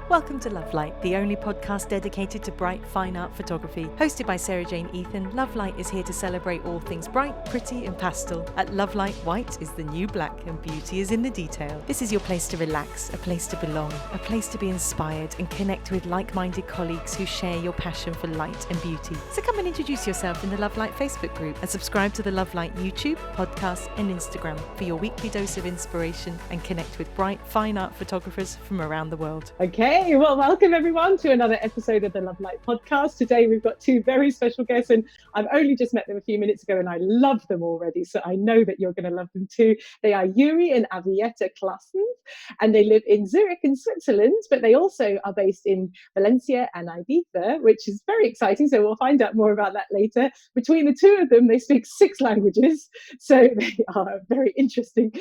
Welcome to Love Light, the only podcast dedicated to bright, fine art photography. Hosted by Sarah Jane Ethan, Love Light is here to celebrate all things bright, pretty and pastel. At Love Light, white is the new black and beauty is in the detail. This is your place to relax, a place to belong, a place to be inspired and connect with like-minded colleagues who share your passion for light and beauty. So come and introduce yourself in the Love Light Facebook group and subscribe to the Love Light YouTube, podcast and Instagram for your weekly dose of inspiration and connect with bright, fine art photographers from around the world. Okay, well, welcome everyone to another episode of the Love Light podcast. Today we've got two very special guests, and I've only just met them a few minutes ago and I love them already, so I know that you're going to love them too. They are Youri and Avieta Claessens, and they live in Zurich in Switzerland, but they also are based in Valencia and Avieta, which is very exciting, so we'll find out more about that later. Between the two of them, they speak 6 languages, so they are very interesting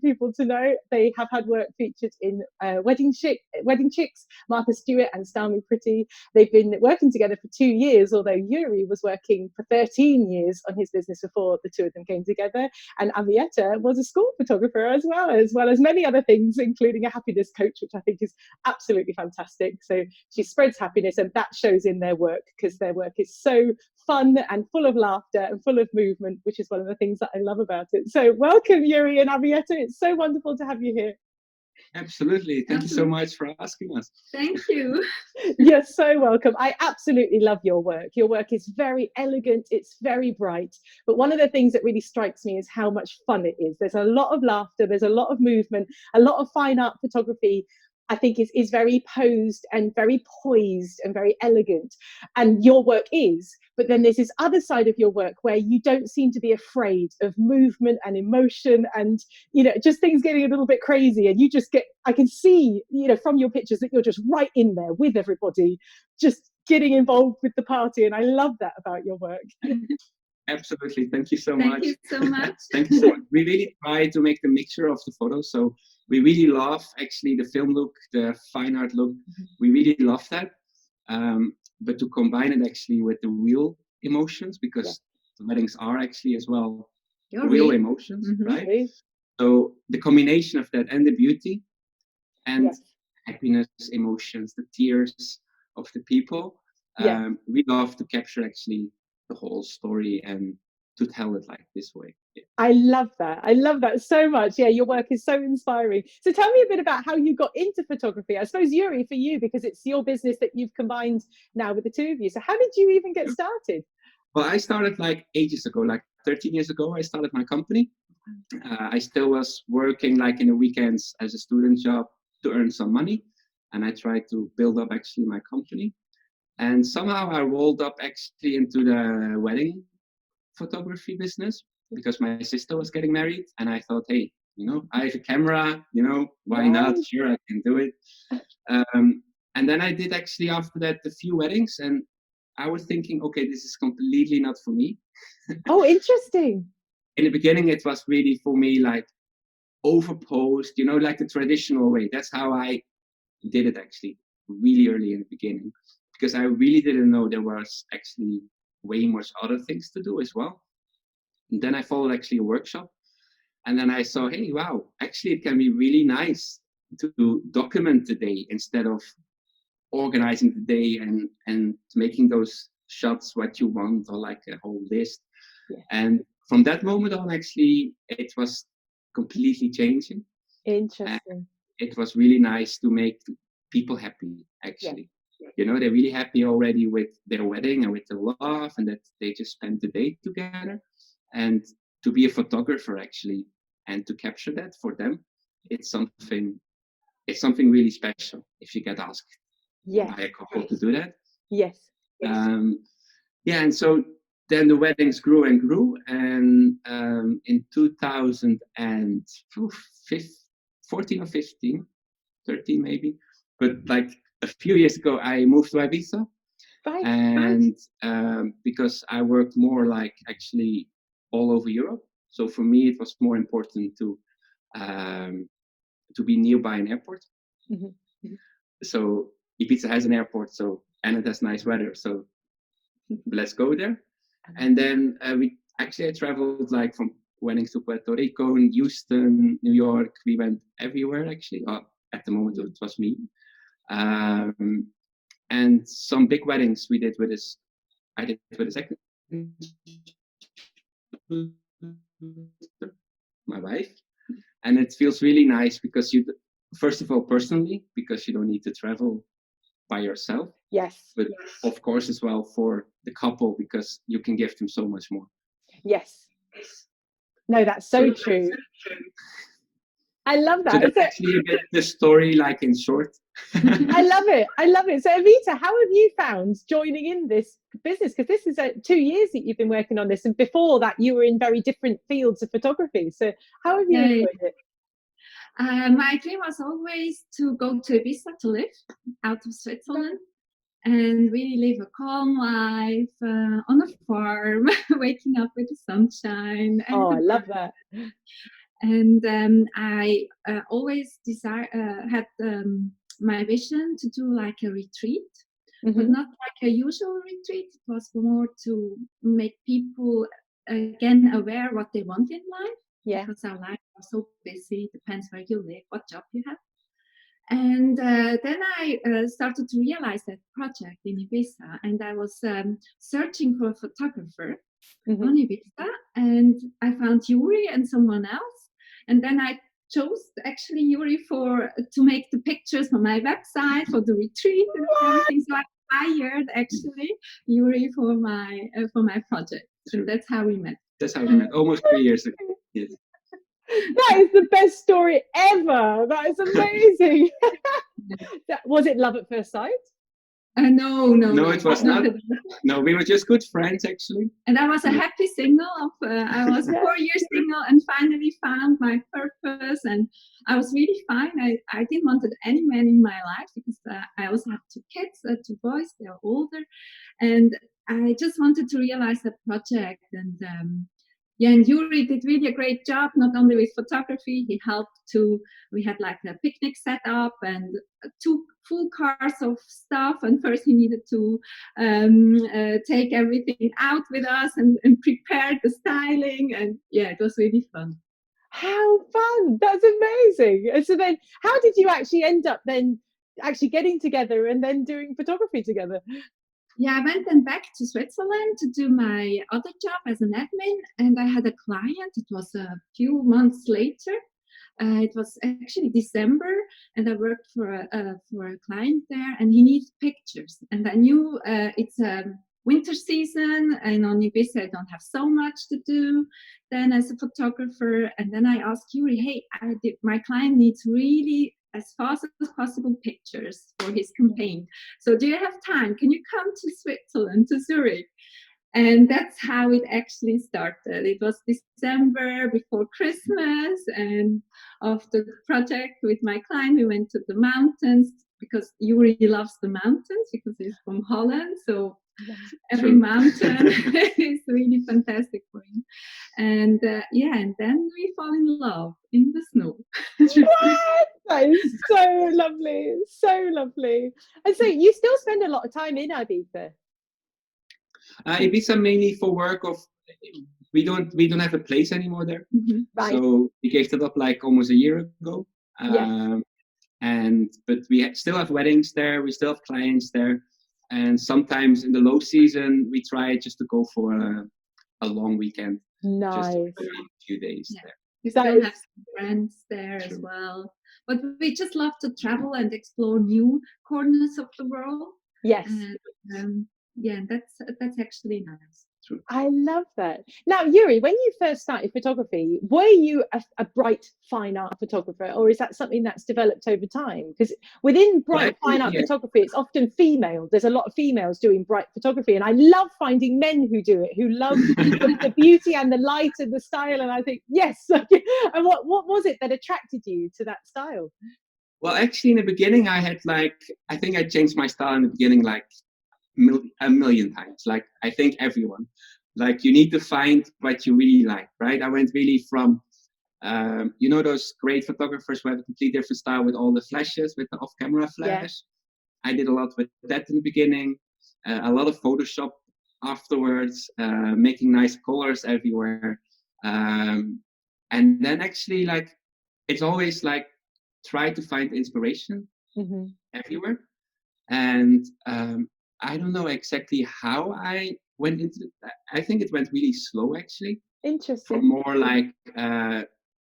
people to know. They have had work featured in Wedding Chicks, Martha Stewart and Style Me Pretty. They've been working together for 2 years, although Youri was working for 13 years on his business before the two of them came together. And Avieta was a school photographer as well as many other things, including a happiness coach, which I think is absolutely fantastic. So she spreads happiness, and that shows in their work because their work is so fun and full of laughter and full of movement, which is one of the things that I love about it. So welcome, Youri and Avieta. It's so wonderful to have you here. Absolutely. Thank you so much for asking us. Thank you. You're so welcome. I absolutely love your work. Your work is very elegant. It's very bright. But one of the things that really strikes me is how much fun it is. There's a lot of laughter. There's a lot of movement. A lot of fine art photography, I think, is very posed and very poised and very elegant. And your work is. But then there's this other side of your work where you don't seem to be afraid of movement and emotion and, just things getting a little bit crazy. And I can see, from your pictures that you're just right in there with everybody, just getting involved with the party. And I love that about your work. Absolutely. Thank you so much. Thank you so much. Thank you so much. We really try to make the mixture of the photos. So we really love actually the film look, the fine art look. We really love that. But to combine it actually with the real emotions, because the weddings are actually as well real emotions, right? So the combination of that and the beauty and happiness, emotions, the tears of the people, we love to capture actually the whole story and to tell it like this way. I love that. I love that so much. Yeah, your work is so inspiring. So tell me a bit about how you got into photography. I suppose, Youri, for you, because it's your business that you've combined now with the two of you. So how did you even get started? Well, I started like ages ago, like 13 years ago, I started my company. I still was working like in the weekends as a student job to earn some money. And I tried to build up actually my company. And somehow I rolled up actually into the wedding photography business because my sister was getting married. And I thought, hey, I have a camera, why not? Sure, I can do it. And then I did actually after that a few weddings. And I was thinking, okay, this is completely not for me. Oh, interesting. In the beginning, it was really for me like overposed, like the traditional way. That's how I did it actually really early in the beginning, because I really didn't know there was actually way much other things to do as well. And then I followed actually a workshop, and then I saw, hey, wow, actually it can be really nice to document the day instead of organizing the day and making those shots what you want or like a whole list. And from that moment on, actually, it was completely changing. Interesting. And it was really nice to make people happy, actually. They're really happy already with their wedding and with the love, and that they just spent the day together. And to be a photographer, actually, and to capture that for them, it's something really special if you get asked by a couple to do that. Yes. And so then the weddings grew and grew, and in 2014 or 15, 13 maybe, but like a few years ago, I moved to Avieta, and because I worked more like actually all over Europe, so for me it was more important to be nearby an airport. So Ibiza has an airport, and it has nice weather, so let's go there. And then I traveled like from weddings to Puerto Rico, and Houston, New York. We went everywhere actually. At the moment it was me. And some big weddings we did with his. I did with his second, my wife, and it feels really nice because you, first of all, personally, because you don't need to travel by yourself. Yes. But of course, as well for the couple, because you can give them so much more. Yes. No, that's so true. I love that. So that's actually a bit the story, like in short. I love it. I love it. So Avieta, how have you found joining in this business? Because this is 2 years that you've been working on this, and before that you were in very different fields of photography. So how have you enjoyed it? My dream was always to go to Ibiza to live out of Switzerland and really live a calm life on a farm, waking up with the sunshine. Oh, I love that. And I always had my vision to do like a retreat, but not like a usual retreat. It was more to make people again aware what they want in life. Yeah. Because our lives are so busy, depends where you live, what job you have. And then I started to realize that project in Ibiza, and I was searching for a photographer on Ibiza, and I found Youri and someone else. And then I chose actually Youri to make the pictures for my website, for the retreat and everything. So I hired actually Youri for my project. And that's how we met. That's how we met, almost 3 years ago. Yes. That is the best story ever. That is amazing. Was it love at first sight? No, it was not. No, we were just good friends, actually. And I was a happy single. I was 4 years single and finally found my purpose. And I was really fine. I didn't want any man in my life because I also have 2 kids, 2 boys. They're older. And I just wanted to realize that project. And and Youri did really a great job, not only with photography. He helped we had like a picnic set up and 2 full cars of stuff. And first he needed to take everything out with us and prepare the styling. And yeah, it was really fun. How fun. That's amazing. And so then how did you actually end up then actually getting together and then doing photography together? Yeah, I went then back to Switzerland to do my other job as an admin, and I had a client. It was a few months later. It was actually December, and I worked for a client there, and he needed pictures. And I knew it's a winter season, and on Youris I don't have so much to do then as a photographer. And then I asked Youri, hey, my client needs really as fast as possible pictures for his campaign. So do you have time? Can you come to Switzerland, to Zurich? And that's how it actually started. It was December before Christmas, and after the project with my client, we went to the mountains because Youri loves the mountains because he's from Holland. So every mountain is really fantastic for him. And and then we fall in love in the snow. What? That is so lovely, so lovely. And so you still spend a lot of time in Ibiza? Ibiza mainly for work. We don't have a place anymore there, Right. So we gave that up like almost a year ago. But we still have weddings there. We still have clients there. And sometimes in the low season, we try just to go for a long weekend. Nice. Just a few days there. We still have some friends there as well. But we just love to travel and explore new corners of the world. Yes. And, that's actually nice. True. I love that. Now, Youri, when you first started photography, were you a bright fine art photographer, or is that something that's developed over time? Because within bright fine art photography, it's often female. There's a lot of females doing bright photography, and I love finding men who do it, who love the beauty and the light and the style. And I think, yes. And what was it that attracted you to that style? Well, actually, in the beginning, I think I changed my style in the beginning, like a million times. Like I think everyone, like you need to find what you really like, right? I went really from those great photographers who have a completely different style with all the flashes, with the off-camera flash. I did a lot with that in the beginning, a lot of Photoshop afterwards, making nice colors everywhere, and then actually like it's always like try to find inspiration. everywhere. And I don't know exactly how I went into it. I think it went really slow actually. Interesting. For more like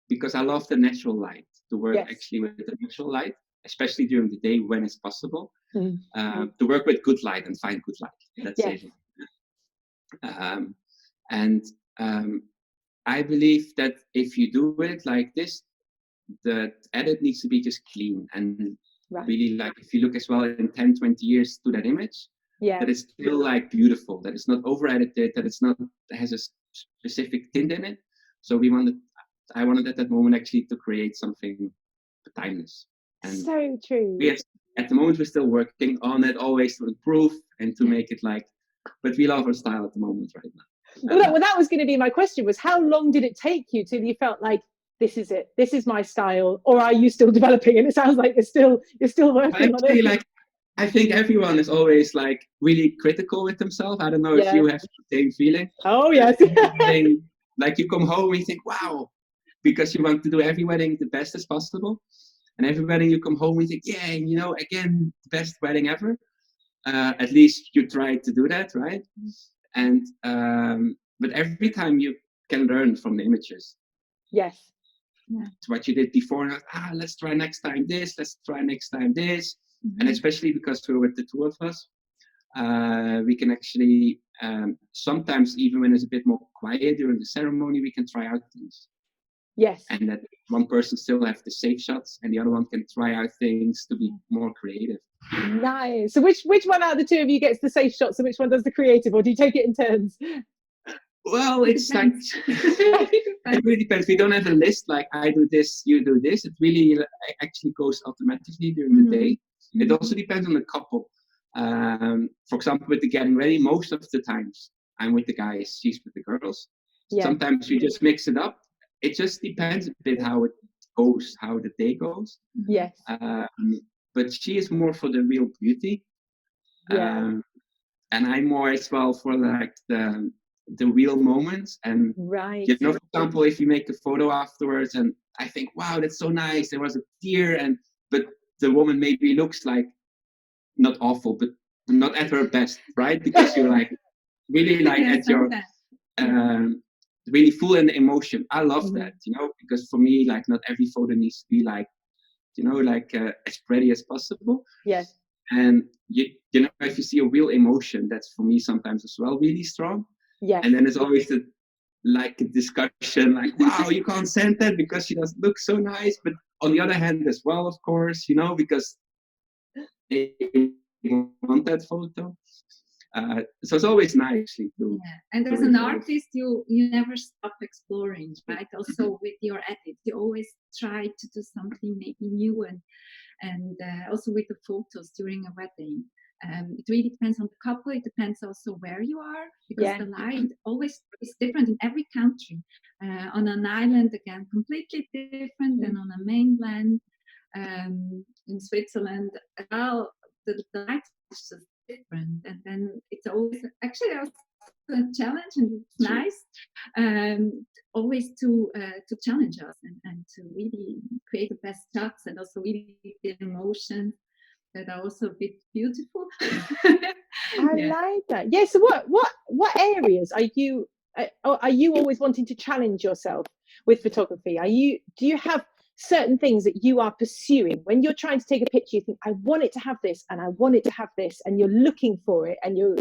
because I love the natural light, to work actually with the natural light, especially during the day when it's possible. To work with good light and find good light. Let's say that. And I believe that if you do it like this, the edit needs to be just clean and really like if you look as well in 10, 20 years to that image, that it's still like beautiful, that it's not over edited, that it's not has a specific tint in it. So I wanted at that moment actually to create something timeless. And so true. At the moment we're still working on it, always to improve and to make it like, but we love our style at the moment right now. Well, that was going to be my question, was how long did it take you till you felt like this is it, this is my style, or are you still developing? And it sounds like you're still working on it. Like, I think everyone is always like really critical with themselves. I don't know if you have the same feeling. Oh yes. Like you come home and you think, wow, because you want to do every wedding the best as possible, and every wedding you come home and you think, yeah, you know, again, best wedding ever. At least you try to do that, right? And but every time you can learn from the images. Yes. What you did before, let's try next time this, let's try next time this. And especially because we're with the two of us, we can actually sometimes, even when it's a bit more quiet during the ceremony, we can try out things. Yes. And that one person still have the safe shots and the other one can try out things to be more creative. Nice. So which one out of the two of you gets the safe shots and which one does the creative, or do you take it in turns? Well, it's like it really depends. We don't have a list like I do this, you do this. It really actually goes automatically during the day. It also depends on the couple. For example, with the getting ready, most of the times I'm with the guys, she's with the girls. Sometimes we just mix it up. It just depends a bit how it goes, how the day goes. Yes. But she is more for the real beauty. And I'm more as well for like the real moments. And you know, for example, if you make a photo afterwards and I think, wow, that's so nice, there was a tear, but the woman maybe looks like not awful, but not at her best, right? Because you're like really like at your really full in emotion. I love that, you know, because for me, like not every photo needs to be like, you know, like as pretty as possible. Yes. And you know, if you see a real emotion, that's for me sometimes as well really strong. Yes. And then there's always a discussion, like, wow, you can't send that because she doesn't look so nice. But on the other hand, as well, of course, you know, because they want that photo. So it's always nice to. Yeah, and as an artist, you never stop exploring, right? Also with your edit, you always try to do something maybe new, and also with the photos during a wedding. It really depends on the couple. It depends also where you are, because the light always is different in every country. On an island, again, completely different than on a mainland. In Switzerland, well, the light is just different, and then it's always actually also a challenge, and it's nice always to challenge us and to really create the best shots and also really the emotions that are also a bit beautiful. I like that. Yeah. So what areas are you always wanting to challenge yourself with photography? Do you have certain things that you are pursuing when you're trying to take a picture? You think, I want it to have this and I want it to have this, and you're looking for it and you're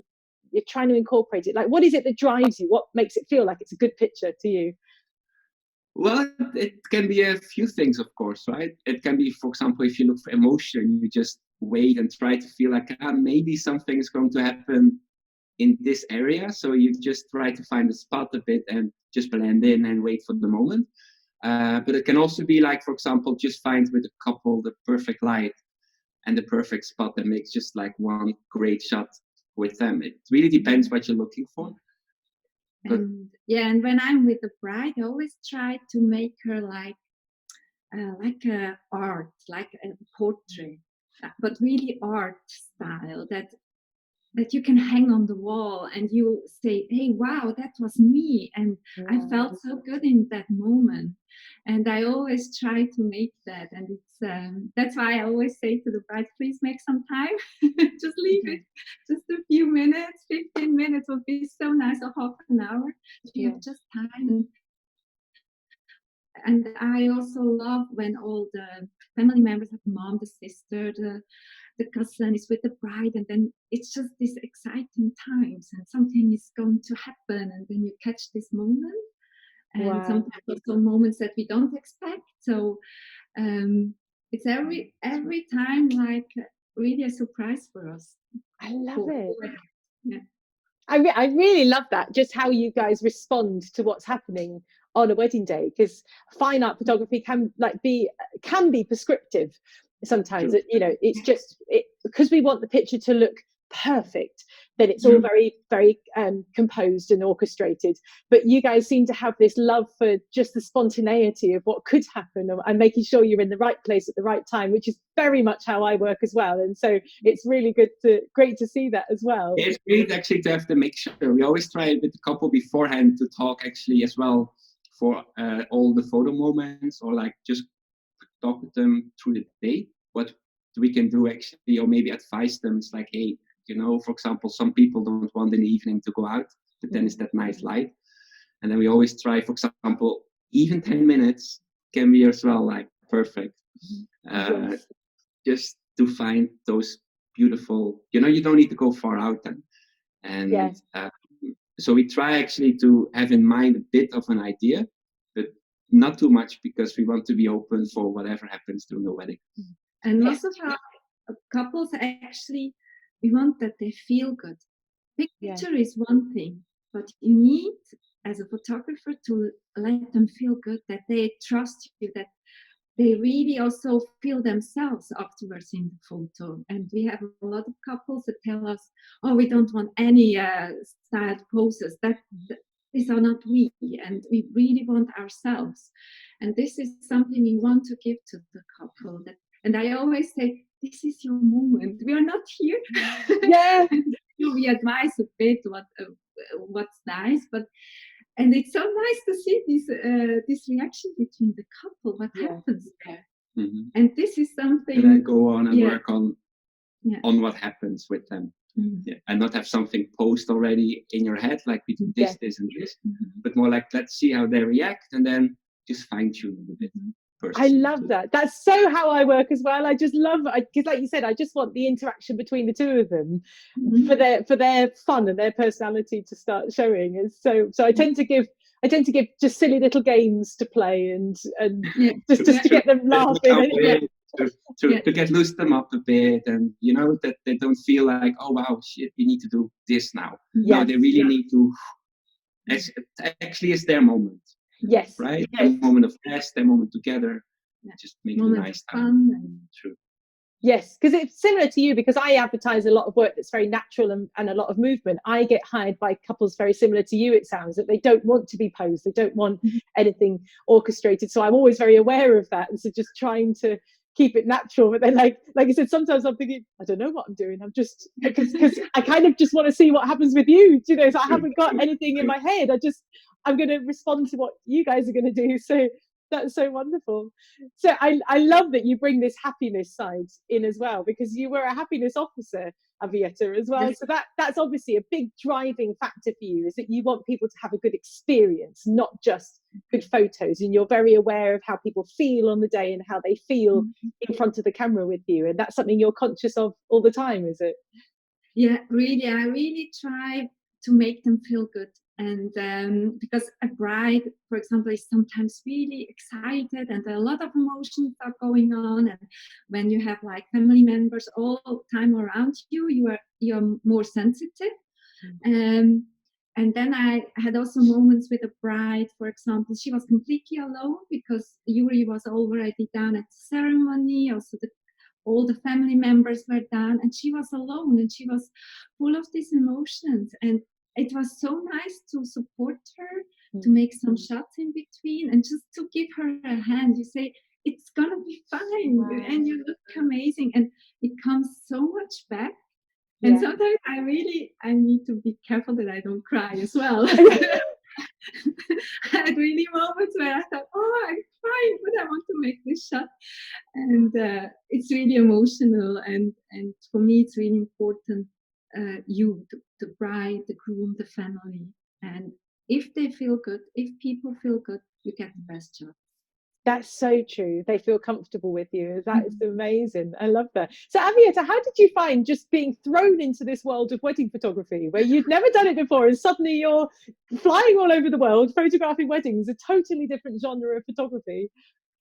trying to incorporate it. Like, what is it that drives you? What makes it feel like it's a good picture to you? Well, it can be a few things, of course, right? It can be, for example, if you look for emotion, you just wait and try to feel like maybe something is going to happen in this area. So you just try to find a spot a bit and just blend in and wait for the moment. But it can also be like, for example, just find with a couple the perfect light and the perfect spot that makes just like one great shot with them. It really depends what you're looking for. And when I'm with the bride, I always try to make her like a art, like a portrait, but really art style, that that you can hang on the wall and you say, hey, wow, that was me. And I felt so good in that moment. And I always try to make that. And it's that's why I always say to the bride, please make some time. Just leave it. Just a few minutes, 15 minutes would be so nice, or half an hour. You have just time. And I also love when all the family members, like the mom, the sister, the cousin is with the bride, and then it's just these exciting times, and something is going to happen, and then you catch this moment, and sometimes also moments that we don't expect. So it's every time like really a surprise for us. I love it. Yeah. I really love that, just how you guys respond to what's happening on a wedding day, because fine art photography can be prescriptive sometimes. It's just because we want the picture to look perfect, then it's all very, very composed and orchestrated. But you guys seem to have this love for just the spontaneity of what could happen, and making sure you're in the right place at the right time, which is very much how I work as well. And so it's really great to see that as well. It's great actually to have the mixture. We always try with the couple beforehand to talk actually as well for all the photo moments, or like just talk with them through the day, what we can do actually, or maybe advise them. It's like, hey, for example, some people don't want in the evening to go out, but then it's that nice light. And then we always try, for example, even 10 minutes can be as well like perfect. Just to find those beautiful, you don't need to go far out then. And so we try actually to have in mind a bit of an idea, but not too much, because we want to be open for whatever happens during the wedding. And lots of our couples actually, we want that they feel good. Picture is one thing, but you need, as a photographer, to let them feel good, that they trust you, that they really also feel themselves afterwards in the photo. And we have a lot of couples that tell us, oh, we don't want any styled poses. These are not we, and we really want ourselves. And this is something we want to give to the couple. And I always say, this is your moment. We are not here. Yeah. We advise a bit what's nice, and it's so nice to see this reaction between the couple. What happens there? Mm-hmm. And this is something. And then go on and work on what happens with them. Mm-hmm. And not have something post already in your head, like we do this, this, and this, but more like, let's see how they react, and then just fine tune it a bit. I love that. That's so how I work as well. I just love it, because like you said, I just want the interaction between the two of them for their fun and their personality to start showing. And so I tend to give just silly little games to play and just to get them laughing. To get loosen them up a bit, and that they don't feel like, oh wow, shit, we need to do this now. No, they really need to. Actually, it's their moment. Yes. Right. Their moment of rest, their moment together. Just make it a nice time. True. Yes, because it's similar to you, because I advertise a lot of work that's very natural and a lot of movement. I get hired by couples very similar to you, it sounds, that they don't want to be posed. They don't want anything orchestrated. So I'm always very aware of that. And so just trying to keep it natural. But then like I said, sometimes I'm thinking, I don't know what I'm doing. I'm just, because I kind of just want to see what happens with you. So I haven't got anything in my head. I'm going to respond to what you guys are going to do. So that's so wonderful. So I love that you bring this happiness side in as well, because you were a happiness officer, Avieta, as well. Yes. So that's obviously a big driving factor for you, is that you want people to have a good experience, not just good photos. And you're very aware of how people feel on the day and how they feel in front of the camera with you. And that's something you're conscious of all the time, is it? Yeah, really. I really try to make them feel good. And because a bride, for example, is sometimes really excited and a lot of emotions are going on. And when you have like family members all the time around you, you're more sensitive. And then I had also moments with a bride, for example, she was completely alone because Youri was already down at the ceremony. Also all the family members were down, and she was alone, and she was full of these emotions. And it was so nice to support her, to make some shots in between, and just to give her a hand. You say, it's gonna be fine, and you look amazing. And it comes so much back And Yeah. sometimes I need to be careful that I don't cry as well. I had really moments where I thought, oh, I'm fine, but I want to make this shot. And it's really emotional. And for me, it's really important, the bride, the groom, the family. And if they feel good, if people feel good, you get the best job. That's so true. They feel comfortable with you. That is Mhm. amazing. I love that. So, Avieta, how did you find just being thrown into this world of wedding photography where you'd never done it before and suddenly you're flying all over the world photographing weddings, a totally different genre of photography?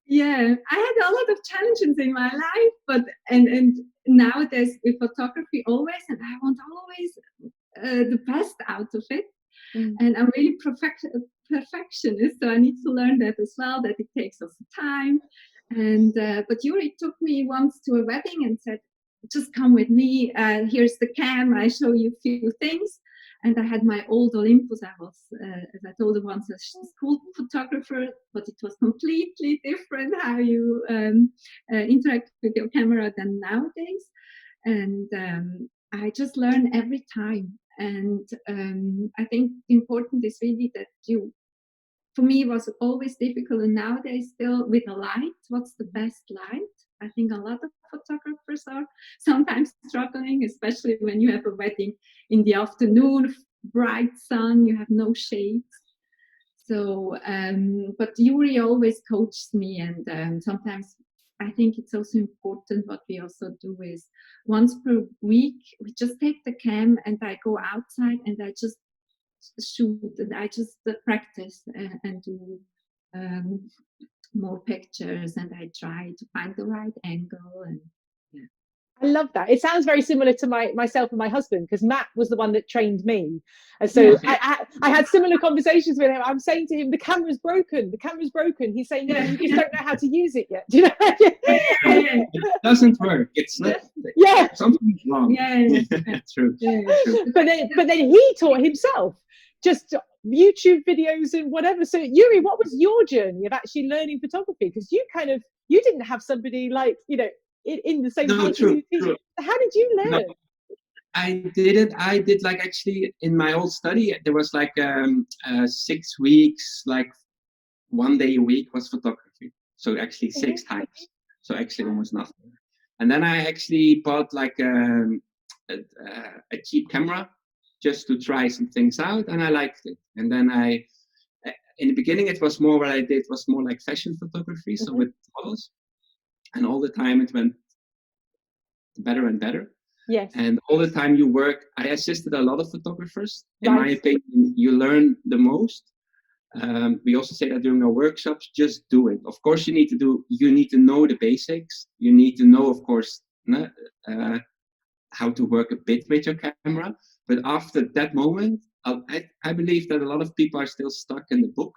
Yeah, I had a lot of challenges in my life, but and nowadays with photography always, and I want always the best out of it. Mm. And I'm really perfectionist, so I need to learn that as well. That it takes us time. And but Youri took me once to a wedding and said, "Just come with me. Here's the cam. I show you a few things." And I had my old Olympus. I was, as I told him once, a school photographer, but it was completely different how you interact with your camera than nowadays. And I just learn every time. And I think important is really that for me, it was always difficult, and nowadays still with the light. What's the best light? I think a lot of photographers are sometimes struggling, especially when you have a wedding in the afternoon, bright sun, you have no shades. So, but Youri always coached me, and sometimes I think it's also important. What we also do is once per week, we just take the cam and I go outside and I just shoot and I just practice and do more pictures, and I try to find the right angle. And yeah. I love that. It sounds very similar to myself and my husband, because Matt was the one that trained me. And so I had similar conversations with him. I'm saying to him, the camera's broken. The camera's broken. He's saying, no, you just don't know how to use it yet. Do you know? It doesn't work. It's not. Yeah. Something's wrong. Yeah. True. Yeah, true. But then he taught himself just YouTube videos and whatever. So Youri, what was your journey of actually learning photography? Because you didn't have somebody like, in the same place as you teach. How did you learn? No, I did like actually in my old study, there was like 6 weeks, like 1 day a week was photography. So actually 6 times. So actually almost nothing. And then I actually bought like a cheap camera just to try some things out, and I liked it. And then in the beginning, it was more what I did was more like fashion photography, so with models. And all the time it went better and better. Yes. And all the time you work, I assisted a lot of photographers. In my opinion, you learn the most. We also say that during our workshops, just do it. Of course, you need to know the basics. You need to know, of course, how to work a bit with your camera. But after that moment, I believe that a lot of people are still stuck in the book.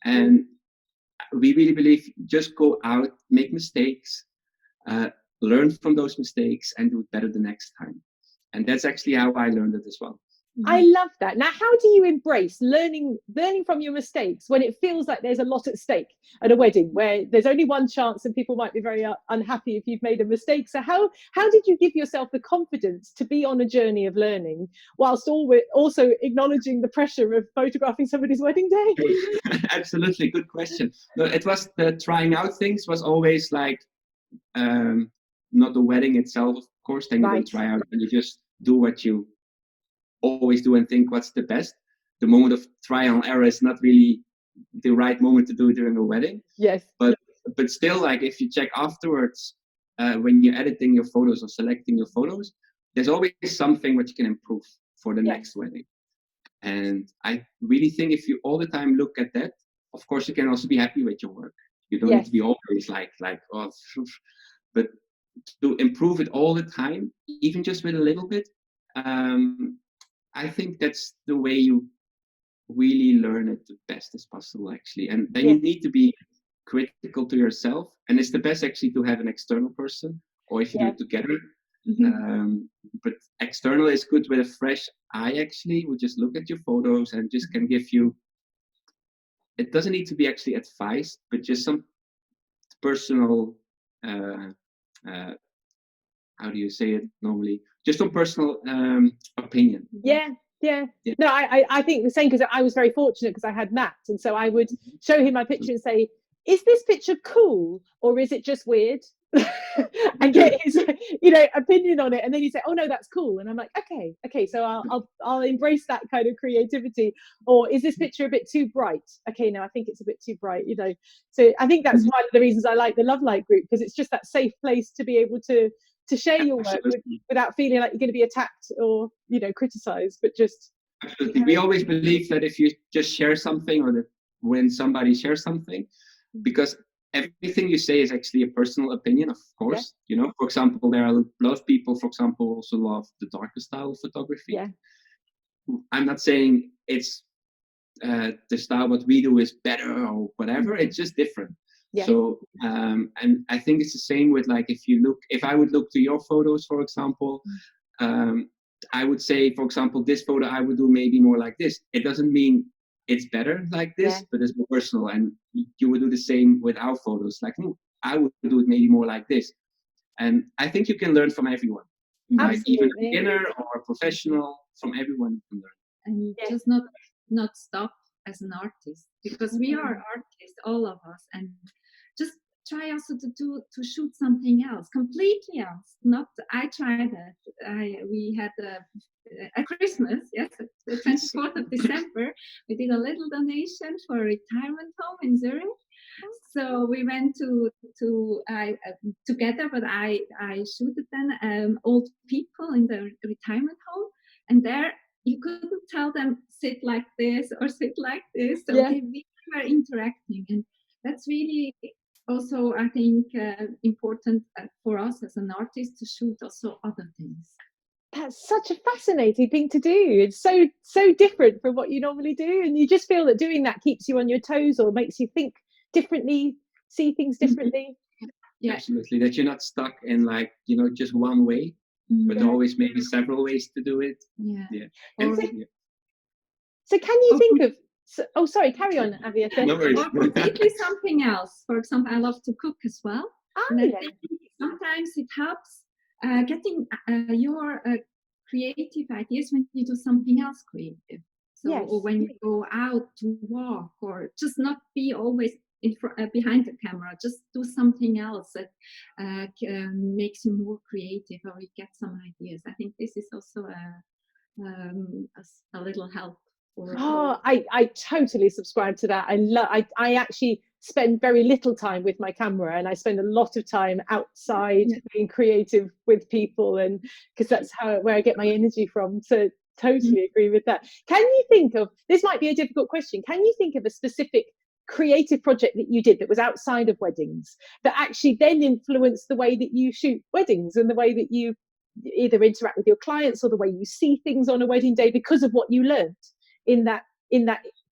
And we really believe just go out, make mistakes, learn from those mistakes, and do it better the next time. And that's actually how I learned it as well. I love that. Now, how do you embrace learning from your mistakes when it feels like there's a lot at stake at a wedding where there's only one chance and people might be very unhappy if you've made a mistake? So how did you give yourself the confidence to be on a journey of learning whilst also acknowledging the pressure of photographing somebody's wedding day? Absolutely, good question. No, it was the trying out things was always like not the wedding itself, of course. Then you don't try out, and you just do what you always do and think what's the best. The moment of trial and error is not really the right moment to do it during a wedding. Yes. But still, like if you check afterwards, when you're editing your photos or selecting your photos, there's always something which you can improve for the next wedding. And I really think if you all the time look at that, of course you can also be happy with your work. You don't need to be always like oh, but to improve it all the time, even just with a little bit. I think that's the way you really learn it the best as possible, actually. And then you need to be critical to yourself. And it's the best actually to have an external person, or if you do it together. But external is good with a fresh eye, actually, who just look at your photos and just can give you, it doesn't need to be actually advice, but just some personal how do you say it normally? Just on personal opinion. Yeah. No, I think the same, because I was very fortunate because I had Matt, and so I would show him my picture and say, is this picture cool or is it just weird? And get his opinion on it, and then he'd say, oh no, that's cool, and I'm like, okay, so I'll embrace that kind of creativity. Or is this picture a bit too bright? Okay, no, I think it's a bit too bright, so I think that's one of the reasons I like the Love Light group, because it's just that safe place to be able to share your work without feeling like you're going to be attacked or criticized, but just absolutely. We always believe that if you just share something, or that when somebody shares something, because everything you say is actually a personal opinion, of course. For example, there are a lot of people, for example, also love the darker style of photography. I'm not saying it's the style what we do is better or whatever. It's just different. So and I think it's the same with, like, if I would look to your photos, for example, I would say, for example, this photo I would do maybe more like this. It doesn't mean it's better like this, but it's more personal. And you would do the same with our photos. Like, I would do it maybe more like this. And I think you can learn from everyone. Like, even a beginner or a professional, from everyone you can learn. And just not stop as an artist, because we are artists, all of us, and just try also to shoot something else, completely else. I tried that. We had a Christmas, the 24th of December. We did a little donation for a retirement home in Zurich. So we went together, but I shooted then old people in the retirement home, and there you couldn't tell them sit like this or sit like this. So we were interacting, and that's really also, I think, important for us as an artist to shoot also other things. That's such a fascinating thing to do. It's so different from what you normally do, and you just feel that doing that keeps you on your toes or makes you think differently, see things differently. Absolutely, that you're not stuck in, like, just one way, but always maybe several ways to do it. So can you think of sorry, carry on, Avieta. No worries. Or completely something else. For example, I love to cook as well. And I think sometimes it helps getting your creative ideas when you do something else creative. So, or when you go out to walk, or just not be always behind the camera, just do something else that makes you more creative, or you get some ideas. I think this is also a little help. I totally subscribe to that. I actually spend very little time with my camera, and I spend a lot of time outside being creative with people, and because that's where I get my energy from. So totally agree with that. Can you think of, this might be a difficult question, can you think of a specific creative project that you did that was outside of weddings that actually then influenced the way that you shoot weddings and the way that you either interact with your clients or the way you see things on a wedding day because of what you learned in that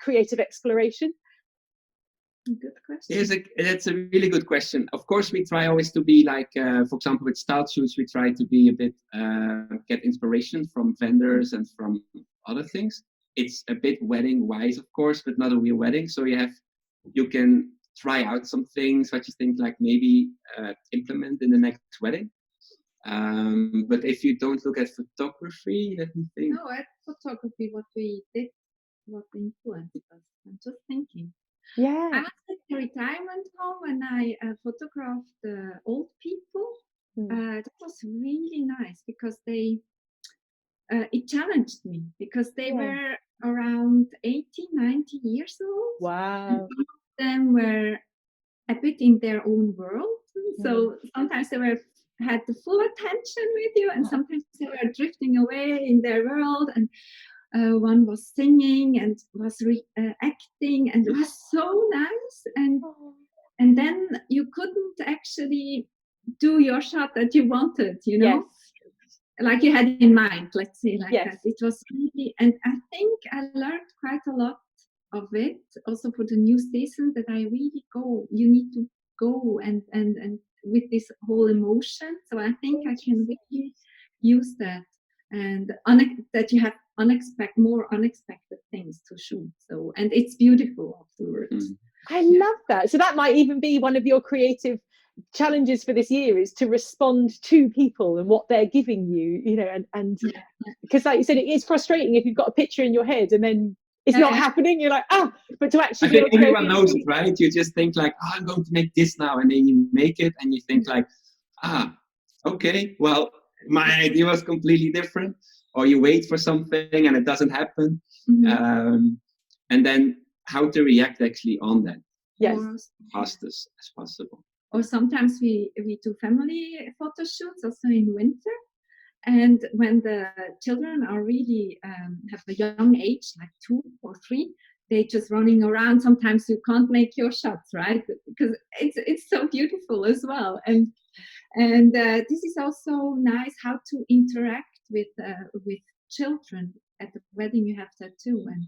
creative exploration? Good question. That's a really good question. Of course, we try always to be like, for example, with style shoots, we try to be a bit, get inspiration from vendors and from other things. It's a bit wedding wise, of course, but not a real wedding. So you can try out some things, what you think like maybe implement in the next wedding. But if you don't look at photography, let me think. No, at photography, what we did, what influenced us. I'm just thinking. Yeah. I was at the retirement home and I photographed the old people. That was really nice because it challenged me because they were around 80, 90 years old. Wow. And some of them were a bit in their own world. So sometimes they had the full attention with you, and sometimes they were drifting away in their world, and one was singing and was acting, and it was so nice, and then you couldn't actually do your shot that you wanted, like you had in mind, let's say like that. It was really, and I think I learned quite a lot of it also for the new season, that I really you need to go and with this whole emotion. So I think I can really use that, and that you have more unexpected things to shoot. So, and it's beautiful afterwards. I love that. So that might even be one of your creative challenges for this year is to respond to people and what they're giving you, you know, and because like you said, it is frustrating if you've got a picture in your head and then it's not happening. You're like, but to actually I think everyone knows it, right? You just think like, I'm going to make this now, and then you make it and you think like, okay, well, my idea was completely different. Or you wait for something and it doesn't happen. And then how to react actually on that. Yes. As fast as possible. Or sometimes we do family photo shoots also in winter. And when the children are really have a young age, like 2 or 3, they just running around. Sometimes you can't make your shots, right? Because it's so beautiful as well. And this is also nice how to interact with children at the wedding. You have that too. And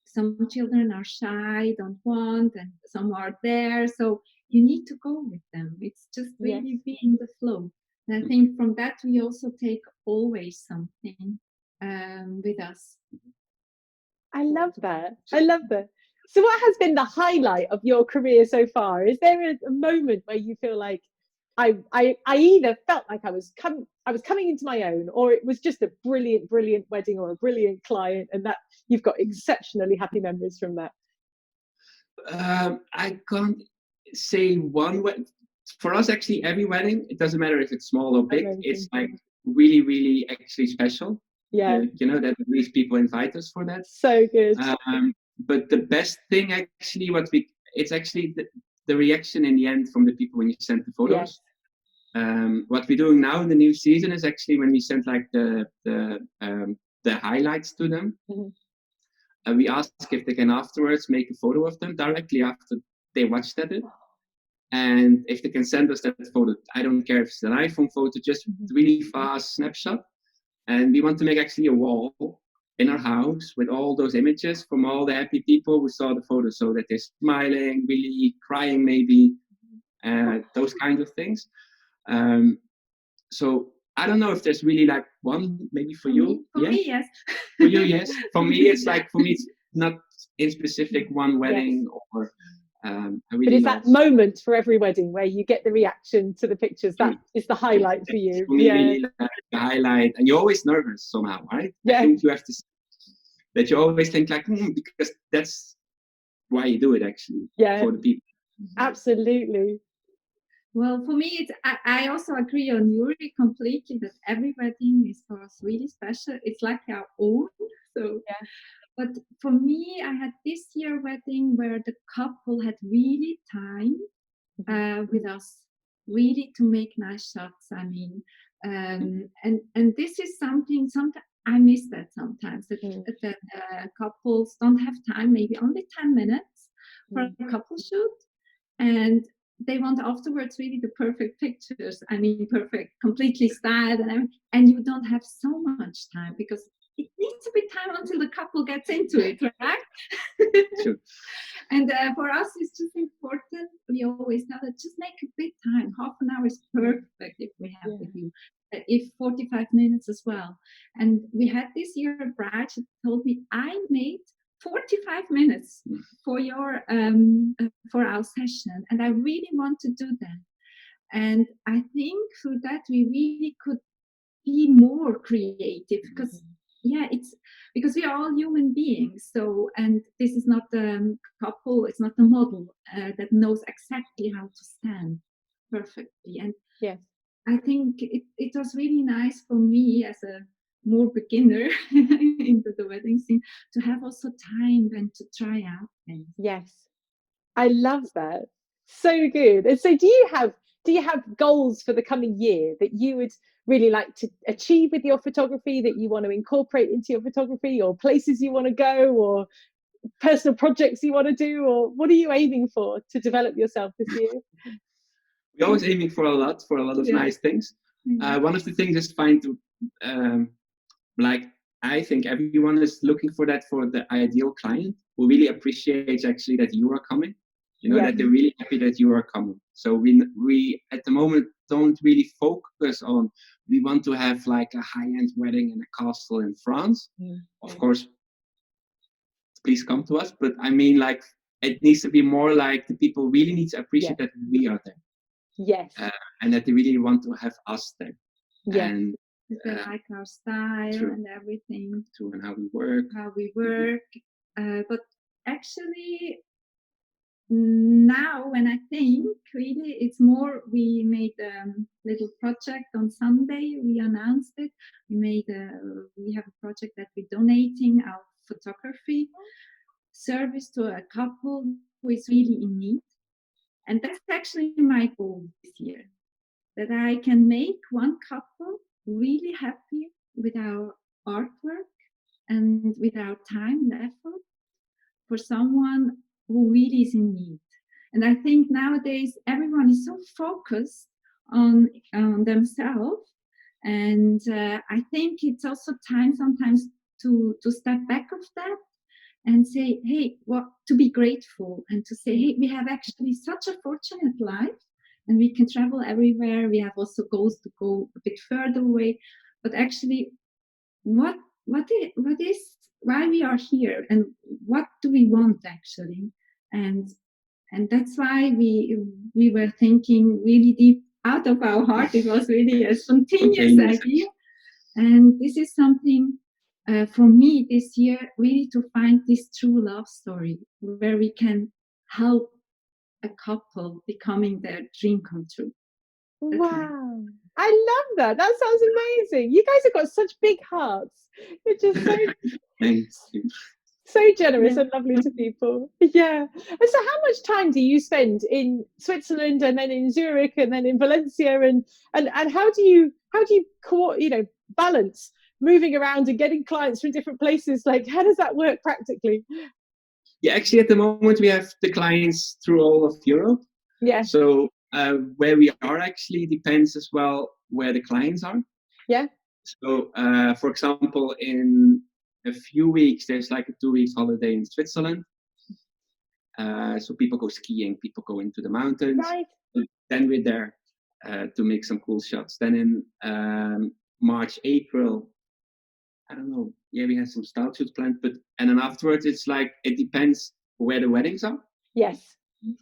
some children are shy, don't want, and some are there. So you need to go with them. It's just really be in the flow. And I think from that we also take always something with us. I love that. So what has been the highlight of your career so far? Is there a moment where you feel like I either felt like I was coming into my own, or it was just a brilliant wedding or a brilliant client, and that you've got exceptionally happy memories from that? I can't say one way. For us, actually, every wedding, it doesn't matter if it's small or big. It's like really actually special. Yeah. You know, that these people invite us for that. So good. But the best thing actually, it's actually the reaction in the end from the people when you send the photos. Yes. What we're doing now in the new season is actually when we send like the highlights to them. We ask if they can afterwards make a photo of them directly after they watched it. And if they can send us that photo, I don't care if it's an iPhone photo, just really fast snapshot. And we want to make actually a wall in our house with all those images from all the happy people who saw the photo, so that they're smiling, really crying maybe, those kinds of things. So I don't know if there's really like one, maybe for you. For me, yes. For you, yes. For me, it's not in specific one wedding or. Really but it's that moment for every wedding where you get the reaction to the pictures. That is the highlight for you. For me, really like the highlight, and you're always nervous somehow, right? I think you have to. That you always think like, because that's why you do it actually. For the people. Absolutely. Well, for me, I also agree on Youri completely that every wedding is for us really special. It's like our own. So. But for me, I had this year wedding where the couple had really time with us, really to make nice shots. I mean, and this is something. Sometimes I miss that sometimes that couples don't have time, maybe only 10 minutes for a couple shoot, and they want afterwards really the perfect pictures. I mean, perfect, completely styled, and you don't have so much time because. It needs a bit time until the couple gets into it, right? Sure. And for us, it's just important. We always know that just make a bit time. Half an hour is perfect if we have with you. If 45 minutes as well. And we had this year a bride who told me, I made 45 minutes for your for our session, and I really want to do that. And I think through that we really could be more creative because. It's because we are all human beings. So, and this is not the couple, it's not the model that knows exactly how to stand perfectly. And I think it was really nice for me as a more beginner into the wedding scene to have also time and to try out things. Yes, I love that. So good. And so do you have goals for the coming year that you would really like to achieve with your photography, that you want to incorporate into your photography, or places you want to go, or personal projects you want to do, or what are you aiming for to develop yourself this year? We're always aiming for a lot of nice things. One of the things is find to I think everyone is looking for that for the ideal client who really appreciates actually that you are coming. You know, that they're really happy that you are coming. So we at the moment don't really focus on, we want to have like a high-end wedding in a castle in France. Of course, please come to us. But I mean, like, it needs to be more like the people really need to appreciate that we are there. Yes. And that they really want to have us there. Yes. And They like our style true. and everything. True, and how we work. But actually, now when I think, really, it's more, we made a little project on Sunday. We announced it. We have a project that we're donating our photography service to a couple who is really in need. And that's actually my goal this year, that I can make one couple really happy with our artwork and with our time and effort for someone who really is in need. And I think nowadays everyone is so focused on themselves. And I think it's also time sometimes to step back of that and say, hey, to be grateful, and to say, hey, we have actually such a fortunate life, and we can travel everywhere. We have also goals to go a bit further away. But actually, what is why we are here, and what do we want actually? And that's why we were thinking really deep out of our heart. It was really a spontaneous idea. And this is something for me this year, really to find this true love story where we can help a couple becoming their dream come true. Wow. I love that. That sounds amazing. You guys have got such big hearts. You're just so Thanks. So generous and lovely to people. Yeah. And so how much time do you spend in Switzerland, and then in Zurich, and then in Valencia, and how do you balance moving around and getting clients from different places? Like, how does that work practically? Yeah, actually at the moment we have the clients through all of Europe. Yeah. So where we are actually depends as well where the clients are. Yeah. So for example, in a few weeks there's like a 2 weeks holiday in Switzerland. So people go skiing, people go into the mountains. Right. Then we're there to make some cool shots. Then in March, April, I don't know. Yeah, we have some style shoots planned, and then afterwards it's like it depends where the weddings are. Yes.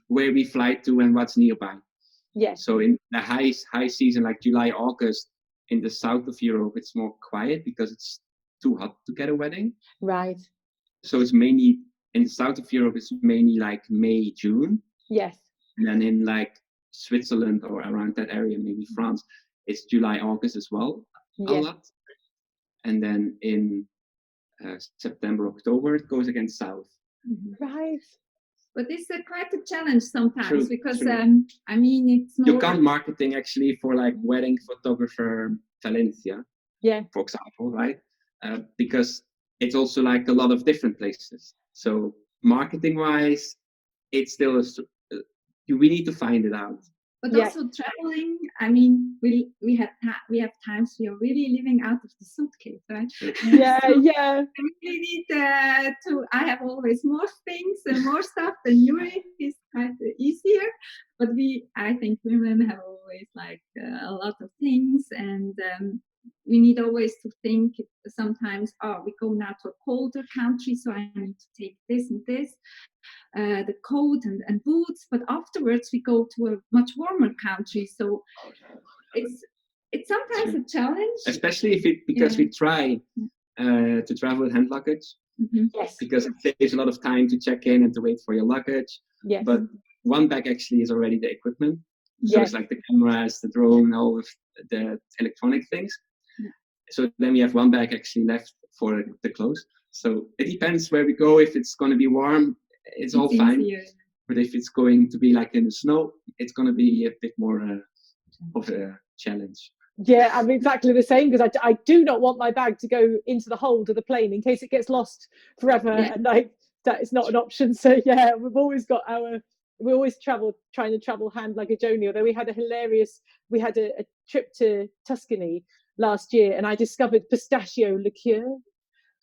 Where we fly to and what's nearby. Yes. So in the high season, like July, August, in the south of Europe, it's more quiet because it's too hot to get a wedding. Right. So it's mainly in the south of Europe. It's mainly like May, June. Yes. And then in like Switzerland or around that area, maybe France, it's July, August as well. A lot. And then in September, October, it goes again south. Right. But it's quite a challenge sometimes because true. I mean, it's more... You can't marketing actually for like wedding photographer Valencia, for example, right? Because it's also like a lot of different places. So marketing wise, it's still we need to find it out. But also traveling, I mean, we have times we are really living out of the suitcase, right? Yeah, so yeah. We really need to. I have always more things and more stuff than Youris is quite easier. But I think women have always like a lot of things, and we need always to think sometimes, we go now to a colder country, so I need to take this and this. The coat and boots, but afterwards we go to a much warmer country, so it's sometimes a challenge, especially because we try to travel with hand luggage. Yes, because it saves a lot of time to check in and to wait for your luggage. Yes. But one bag actually is already the equipment, so it's like the cameras, the drone, all of the electronic things. So then we have one bag actually left for the clothes. So it depends where we go. If it's going to be warm, it's all fine. Easier. But if it's going to be like in the snow, it's going to be a bit more of a challenge. Yeah, I'm exactly the same, because I do not want my bag to go into the hold of the plane in case it gets lost forever, and like that is not an option. So yeah, we always trying to travel hand luggage only. Although we had a trip to Tuscany last year, and I discovered pistachio liqueur,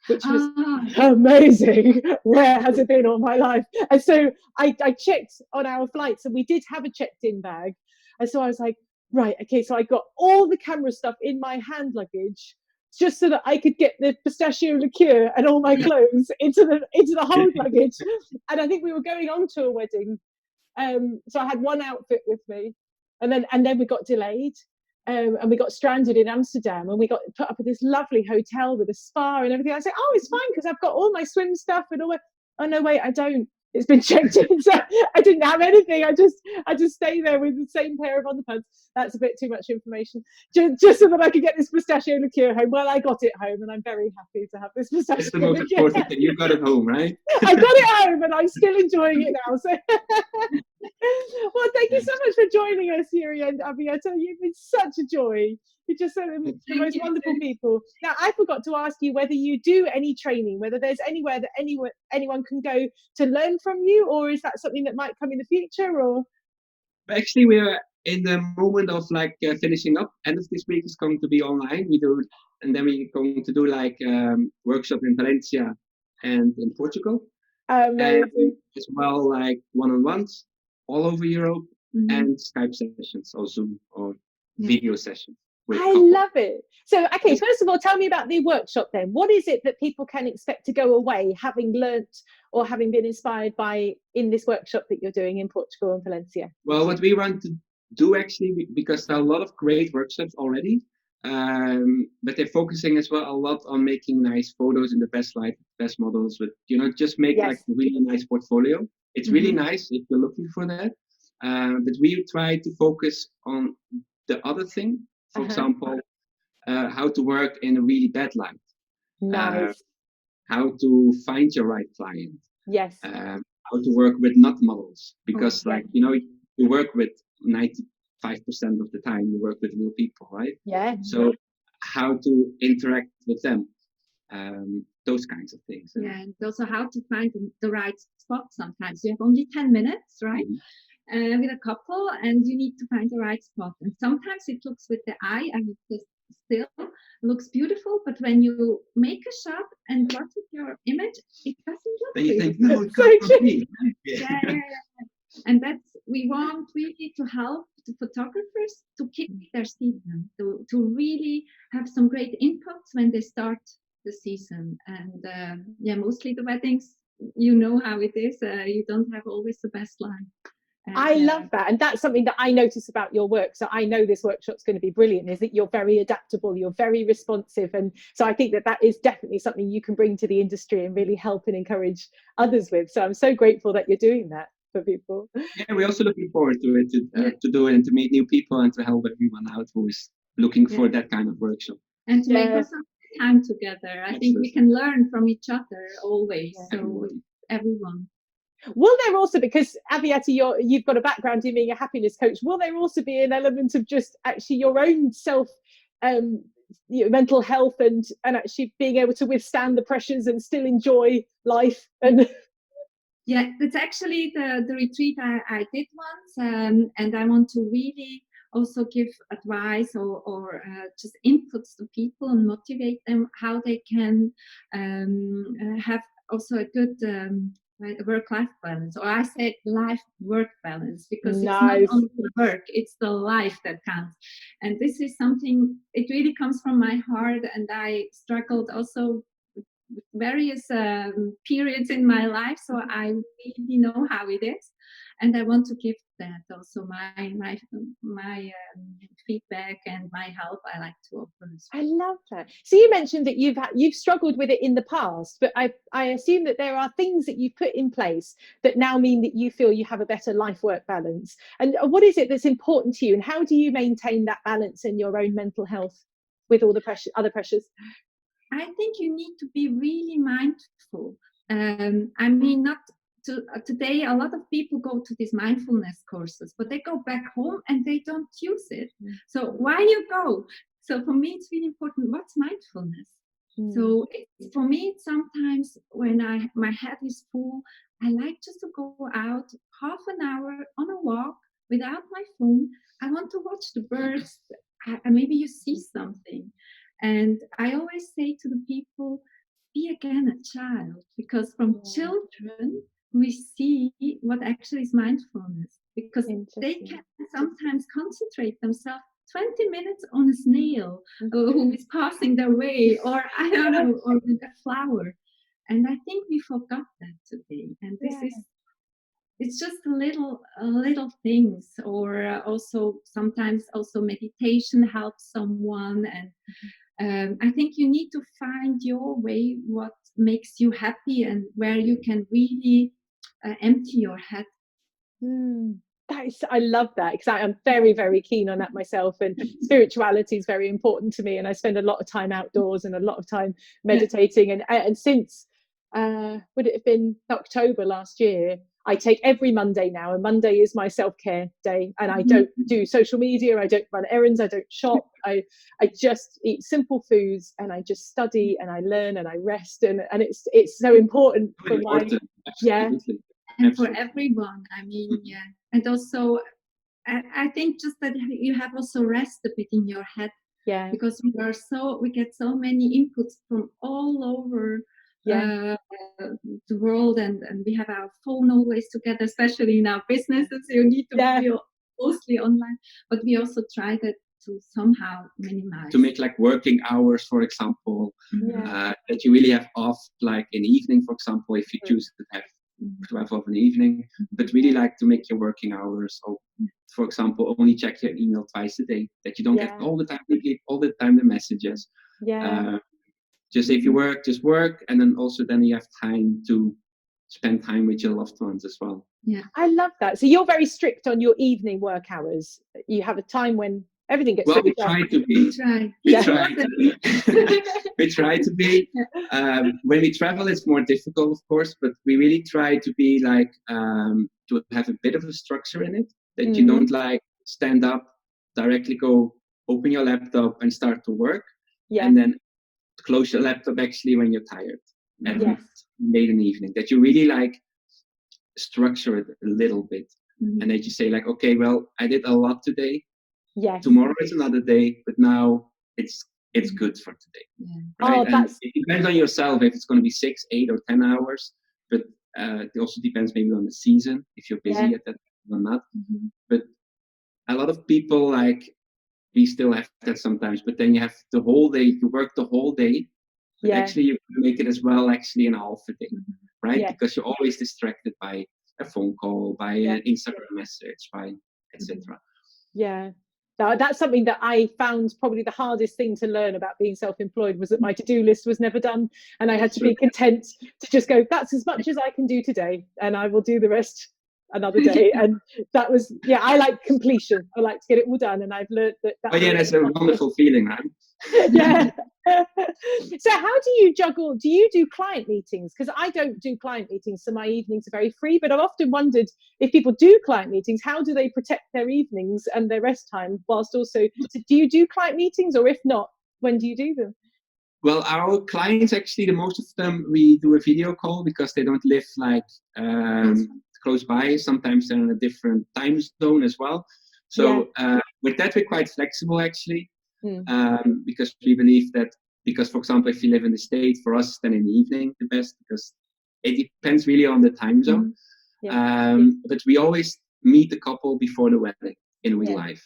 which was amazing. Where has it been all my life? And so I checked on our flights, and we did have a checked-in bag, and so I was like, right, okay, so I got all the camera stuff in my hand luggage just so that I could get the pistachio liqueur and all my clothes into the hold luggage. And I think we were going on to a wedding, so I had one outfit with me, and then we got delayed. And we got stranded in Amsterdam, and we got put up at this lovely hotel with a spa and everything. I said, "Oh, it's fine because I've got all my swim stuff and all my." Oh no, wait, I don't. It's been checked in, so I didn't have anything. I just stay there with the same pair of underpants. That's a bit too much information. Just so that I could get this pistachio liqueur home. Well, I got it home, and I'm very happy to have this pistachio That's the most liqueur. important thing. You got it home, right? I got it home, and I'm still enjoying it now. So, well, thank you so much for joining us, Youri and Avieta. You've been such a joy. You're just the most wonderful people. Now, I forgot to ask you whether you do any training, whether there's anywhere that anyone can go to learn from you, or is that something that might come in the future? Or Actually, we're in the moment of finishing up. End of this week is going to be online. We do, and then we're going to do workshop in Valencia and in Portugal. amazing. As well, like one-on-ones all over Europe, and Skype sessions or Zoom or video sessions. I love it. So, okay, first of all, tell me about the workshop then. What is it that people can expect to go away having learnt or having been inspired by in this workshop that you're doing in Portugal and Valencia? Well, what we want to do actually, because there are a lot of great workshops already, but they're focusing as well a lot on making nice photos in the best light, best models with, just make like a really nice portfolio. It's really nice if you're looking for that. But we try to focus on the other thing. For example, how to work in a really bad light. Nice. How to find your right client. Yes. How to work with not models, because you work with 95% of the time you work with real people, right? Yeah. So how to interact with them, those kinds of things. Yeah, and also how to find the right spot. Sometimes you have only 10 minutes, right? With a couple, and you need to find the right spot. And sometimes it looks with the eye, and it still looks beautiful, but when you make a shot and watch your image, it doesn't look then you think, beautiful. no, it can't be. Yeah. And we want really to help the photographers to kick their season, to really have some great inputs when they start the season. And mostly the weddings, you know how it is. You don't have always the best line. I love that, and that's something that I notice about your work. So I know this workshop's going to be brilliant, is that you're very adaptable, you're very responsive, and so I think that is definitely something you can bring to the industry and really help and encourage others with. So I'm so grateful that you're doing that for people. Yeah, we're also looking forward to it, to do it and to meet new people and to help everyone out who is looking for that kind of workshop. And to make us some time together. I think we can learn from each other always. So everyone. Will there also, because Avieta, you've got a background in being a happiness coach, will there also be an element of just actually your own self mental health and actually being able to withstand the pressures and still enjoy life? And yeah, that's actually the retreat I did once, and I want to really also give advice or just inputs to people and motivate them how they can have also a good work-life balance, or I say life-work balance, because it's not only the work, it's the life that counts. And this is something, it really comes from my heart, and I struggled also with various periods in my life, so I really know how it is, and I want to give that also my feedback and my help I like to offer. I love that. So you mentioned that you've struggled with it in the past, but I assume that there are things that you've put in place that now mean that you feel you have a better life-work balance. And what is it that's important to you, and how do you maintain that balance in your own mental health with all the other pressures? I think you need to be really mindful. I mean, not today a lot of people go to these mindfulness courses, but they go back home and they don't use it. So why you go? So for me, it's really important. What's mindfulness? So for me, sometimes when my head is full, I like just to go out half an hour on a walk without my phone. I want to watch the birds. Maybe you see something. And I always say to the people, be again a child, because from children, we see what actually is mindfulness, because they can sometimes concentrate themselves 20 minutes on a snail who is passing their way, or I don't know, or with a flower. And I think we forgot that today. And this is it's just little things, or also sometimes also meditation helps someone. And I think you need to find your way, what makes you happy, and where you can really empty your head. That is, I love that, because I'm very, very keen on that myself. And spirituality is very important to me. And I spend a lot of time outdoors and a lot of time meditating. And since, would it have been October last year, I take every Monday now. And Monday is my self-care day. And I don't do social media. I don't run errands. I don't shop. I just eat simple foods, and I just study and I learn and I rest. And it's so important for Important. yeah. And for everyone, I mean, yeah. And also, I think just that you have also rest a bit in your head, Yeah. because we get so many inputs from all over the world, and we have our phone always together, especially in our businesses. You need to be mostly online, but we also try that to somehow minimize. To make like working hours, for example, that you really have off, like in the evening, for example, if you choose to have 12 of an evening, but really like to make your working hours, or for example, only check your email twice a day, that you don't get all the time the messages. Just if you work, just work, and then you have time to spend time with your loved ones as well. Yeah, I love that. So you're very strict on your evening work hours. You have a time when everything gets we try to be. We try to be. When we travel, it's more difficult, of course, but we really try to be like to have a bit of a structure in it, that you don't like stand up, directly go open your laptop and start to work, and then close your laptop actually when you're tired and late in the evening. That you really like structure it a little bit, and that you say like, okay, well, I did a lot today. Tomorrow is another day, but now it's good for today. Right? And it depends on yourself if it's going to be 6, 8, or 10 hours, but it also depends maybe on the season, if you're busy at that or not. But a lot of people, like, we still have that sometimes, but then you have the whole day, you work the whole day, but actually you can make it as well actually in half a day, right? Because you're always distracted by a phone call, by an Instagram message, by etc. Now, that's something that I found probably the hardest thing to learn about being self-employed, was that my to-do list was never done, and I had to be content to just go, that's as much as I can do today, and I will do the rest another day. And that was I like completion. I like to get it all done, and I've learned that. That's a wonderful feeling, right? So how do you juggle? Do you do client meetings? Because I don't do client meetings, so my evenings are very free. But I've often wondered, if people do client meetings, how do they protect their evenings and their rest time whilst also? Do you do client meetings, or if not, when do you do them? Well, our clients, actually, the most of them, we do a video call, because they don't live like close by. Sometimes they're in a different time zone as well. So with that, we're quite flexible, actually, because we believe that, because, for example, if you live in the States, for us, then in the evening, the best, because it depends really on the time zone. But we always meet the couple before the wedding in real life.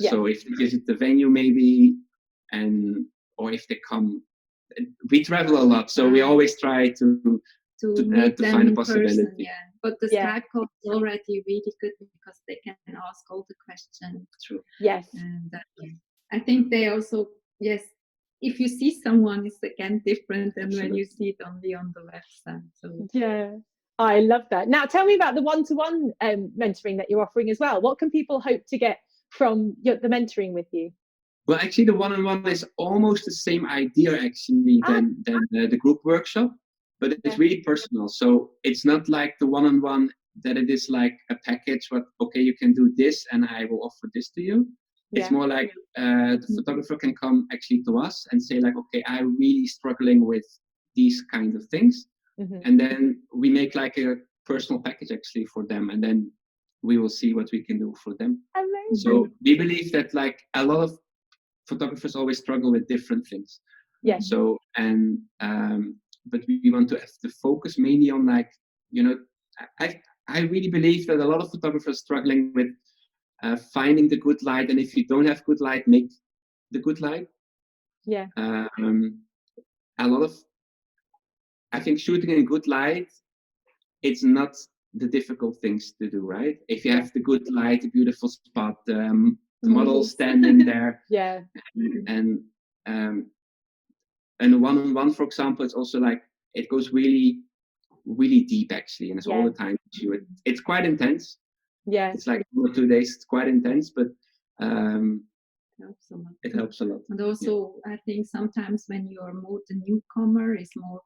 So if they visit the venue, maybe, or if they come, we travel a lot, so we always try to find a possibility. Person, but the Skype call is already really good, because they can ask all the questions. True. And I think they also, if you see someone, it's again different than when you see it only on the website. So I love that. Now, tell me about the one-to-one mentoring that you're offering as well. What can people hope to get from the mentoring with you? Well, actually, the one-on-one is almost the same idea, actually, than the group workshop, but it's really personal. So it's not like the one-on-one that it is like a package. Okay, you can do this, and I will offer this to you. It's more like the photographer can come actually to us and say like, okay, I'm really struggling with these kinds of things, and then we make like a personal package actually for them, and then we will see what we can do for them. Amazing. So we believe that like a lot of photographers always struggle with different things. So but we want to have the focus mainly on, like, I really believe that a lot of photographers struggling with finding the good light, and if you don't have good light, make the good light. A lot of, I think, shooting in good light, it's not the difficult things to do, right? If you have the good light, the beautiful spot, the model standing there, and a one-on-one, for example, it's also like it goes really, really deep actually, and it's all the time. It's quite intense. It's like 1 or 2 days. It's quite intense, but helps a lot. it helps a lot. And also, I think sometimes when you're more the newcomer, is more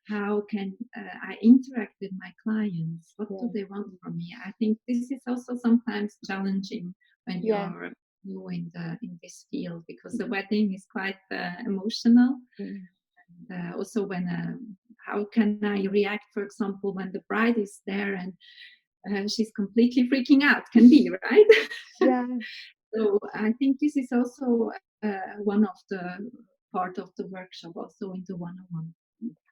how can I interact with my clients? What do they want from me? I think this is also sometimes challenging when you are new in this field, because the wedding is quite emotional. And also when how can I react, for example, when the bride is there and she's completely freaking out? Can be, right? So I think this is also one of the part of the workshop, also in the one-on-one.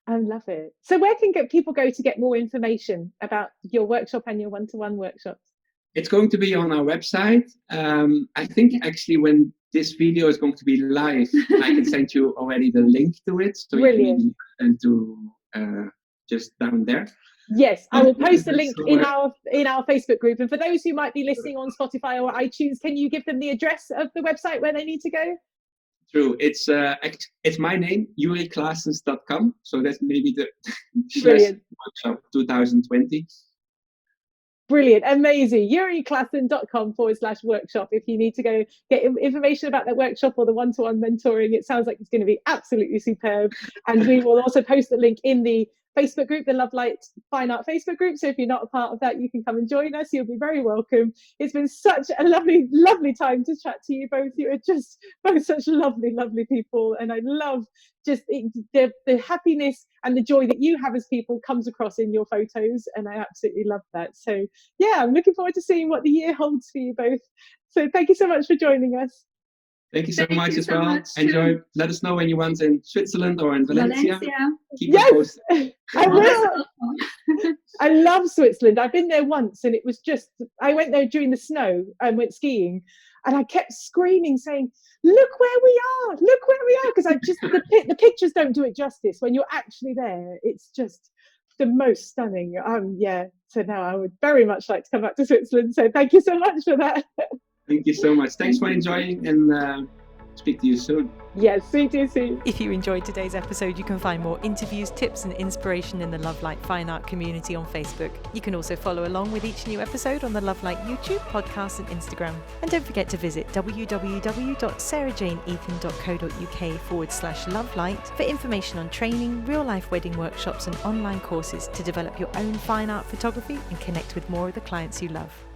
I love it. So where can people go to get more information about your workshop and your one-to-one workshops? It's going to be on our website. I think actually when this video is going to be live, I can send you already the link to it. So brilliant. You can to just down there. Yes, I will post a link in our Facebook group. And for those who might be listening on Spotify or iTunes, can you give them the address of the website where they need to go? True. It's my name, Claessens.com. So that's maybe the workshop 2020. Brilliant, amazing. Claessens.com/workshop if you need to go get information about that workshop or the one-to-one mentoring. It sounds like it's going to be absolutely superb. And we will also post the link in the Facebook group, the Love Light Fine Art Facebook group. So if you're not a part of that, you can come and join us. You'll be very welcome. It's been such a lovely, lovely time to chat to you both. You are just both such lovely, lovely people. And I love just the happiness and the joy that you have as people comes across in your photos. And I absolutely love that. So yeah, I'm looking forward to seeing what the year holds for you both. So thank you so much for joining us. Thank you so much as well. Enjoy. Let us know when you want in Switzerland or in Valencia. Keep us posted. I will. I love Switzerland. I've been there once, and it was just, I went there during the snow and went skiing, and I kept screaming, saying, "Look where we are! Look where we are!" Because the pictures don't do it justice. When you're actually there, it's just the most stunning. So now I would very much like to come back to Switzerland. So thank you so much for that. Thank you so much. Thanks for enjoying, and speak to you soon. Yes, speak to you soon. If you enjoyed today's episode, you can find more interviews, tips and inspiration in the Love Light Fine Art community on Facebook. You can also follow along with each new episode on the Love Light YouTube, podcast and Instagram. And don't forget to visit www.sarahjaneethan.co.uk/lovelight for information on training, real-life wedding workshops and online courses to develop your own fine art photography and connect with more of the clients you love.